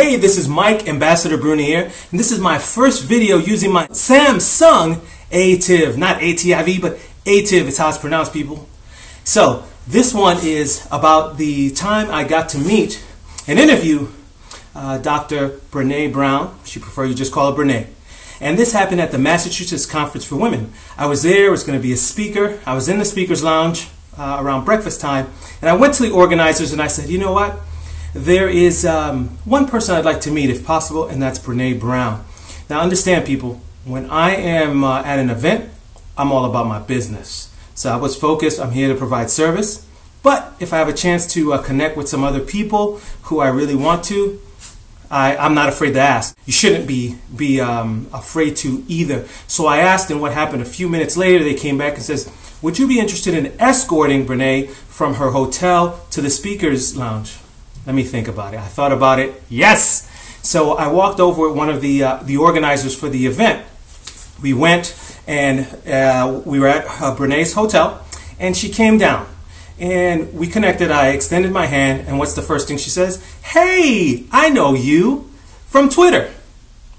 Hey, this is Mike, Ambassador Brene here, and this is my first video using my Samsung ATIV, not ATIV, but ATIV, it's how it's pronounced, people. So, this one is about the time I got to meet and interview Dr. Brene Brown. She prefer you just call her Brene. And this happened at the Massachusetts Conference for Women. I was there, I was going to be a speaker. I was in the speaker's lounge around breakfast time, and I went to the organizers and I said, you know what? There is one person I'd like to meet if possible, and that's Brene Brown. Now understand, people, when I am at an event, I'm all about my business. So I was focused, I'm here to provide service. But if I have a chance to connect with some other people who I really want to, I'm not afraid to ask. You shouldn't be afraid to either. So I asked, and what happened a few minutes later, they came back and says, would you be interested in escorting Brene from her hotel to the speaker's lounge? Let me think about it. I thought about it. Yes! So I walked over with one of the organizers for the event. We went and we were at Brene's hotel, and she came down. And we connected. I extended my hand, and what's the first thing she says? Hey, I know you from Twitter.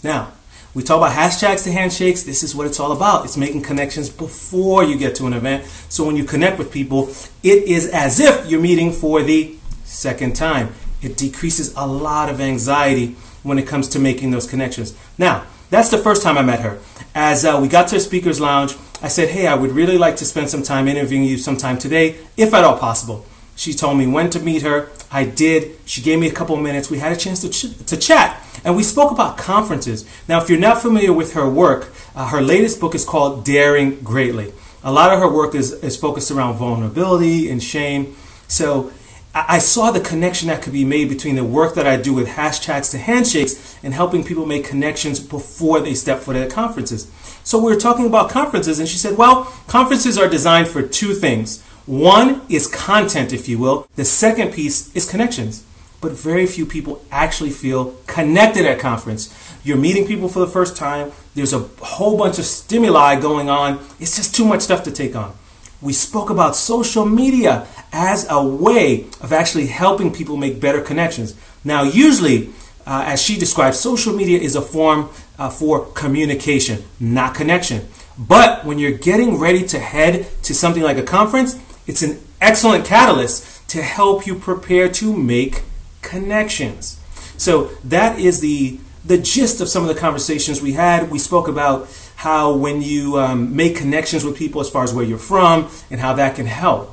Now, we talk about hashtags to handshakes. This is what it's all about. It's making connections before you get to an event. So when you connect with people, it is as if you're meeting for the second time. It decreases a lot of anxiety when it comes to making those connections. Now, that's the first time I met her. As we got to the speaker's lounge, I said, hey, I would really like to spend some time interviewing you sometime today, if at all possible. She told me when to meet her. I did. She gave me a couple of minutes. We had a chance to chat, and we spoke about conferences. Now, if you're not familiar with her work, her latest book is called Daring Greatly. A lot of her work is focused around vulnerability and shame. So I saw the connection that could be made between the work that I do with hashtags to handshakes and helping people make connections before they step foot at conferences. So we were talking about conferences, and she said, well, conferences are designed for two things. One is content, if you will. The second piece is connections. But very few people actually feel connected at conference. You're meeting people for the first time. There's a whole bunch of stimuli going on. It's just too much stuff to take on. We spoke about social media as a way of actually helping people make better connections. Now, usually, as she describes, social media is a form for communication, not connection. But when you're getting ready to head to something like a conference, it's an excellent catalyst to help you prepare to make connections. So that is the gist of some of the conversations we had. We spoke about how when you make connections with people as far as where you're from and how that can help.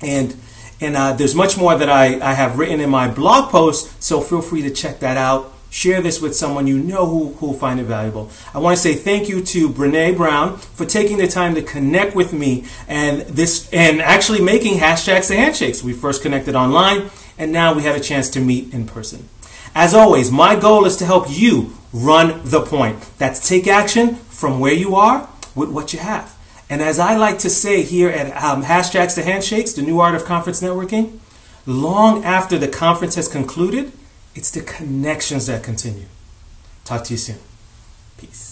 And there's much more that I have written in my blog post, so feel free to check that out. Share this with someone you know who will find it valuable. I want to say thank you to Brene Brown for taking the time to connect with me and actually making hashtags to handshakes. We first connected online, and now we had a chance to meet in person. As always, my goal is to help you run the point. That's take action from where you are with what you have. And as I like to say here at Hashtags to Handshakes, the new art of conference networking, long after the conference has concluded, it's the connections that continue. Talk to you soon. Peace.